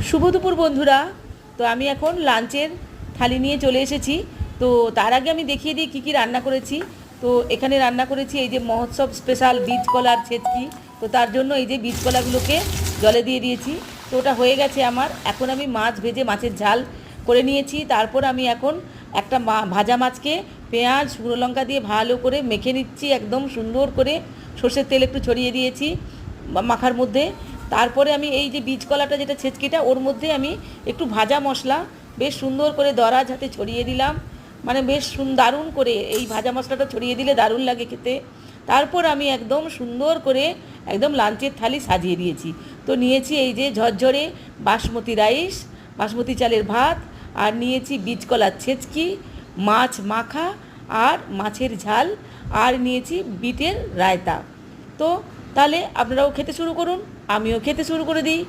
শুভ দুপুর বন্ধুরা। তো আমি এখন লাঞ্চের থালি নিয়ে চলে এসেছি। তো তার আগে আমি দেখিয়ে দিই কী কী রান্না করেছি। তো এখানে রান্না করেছি এই যে মহোৎসব স্পেশাল বীজ কলার ছেচকি। তো তার জন্য এই যে বীজ কলাগুলোকে জলে দিয়ে দিয়েছি। তো ওটা হয়ে গেছে আমার। এখন আমি মাছ ভেজে মাছের ঝাল করে নিয়েছি। তারপর আমি এখন একটা ভাজা মাছকে পেঁয়াজ শুকনো লঙ্কা দিয়ে ভালো করে মেখে নিচ্ছি, একদম সুন্দর করে সর্ষের তেল একটু ছড়িয়ে দিয়েছি মাখার মধ্যে। তারপরে আমি এই যে বীজ কলাটা যেটা ছেচকিটা, ওর মধ্যে আমি একটু ভাজা মশলা বেশ সুন্দর করে দরাজ হাতে ছড়িয়ে দিলাম। মানে বেশ দারুণ করে এই ভাজা মশলাটা ছড়িয়ে দিলে দারুণ লাগে খেতে। তারপর আমি একদম সুন্দর করে একদম লাঞ্চের থালি সাজিয়ে দিয়েছি। তো নিয়েছি এই যে ঝরঝরে বাসমতি রাইস, বাসমতি চালের ভাত, আর নিয়েছি বীজ কলার ছেচকি, মাছ মাখা আর মাছের ঝাল, আর নিয়েছি বিটের রায়তা। তো তাহলে আপনারাও খেতে শুরু করুন, আমিও খেতে শুরু করে দিই।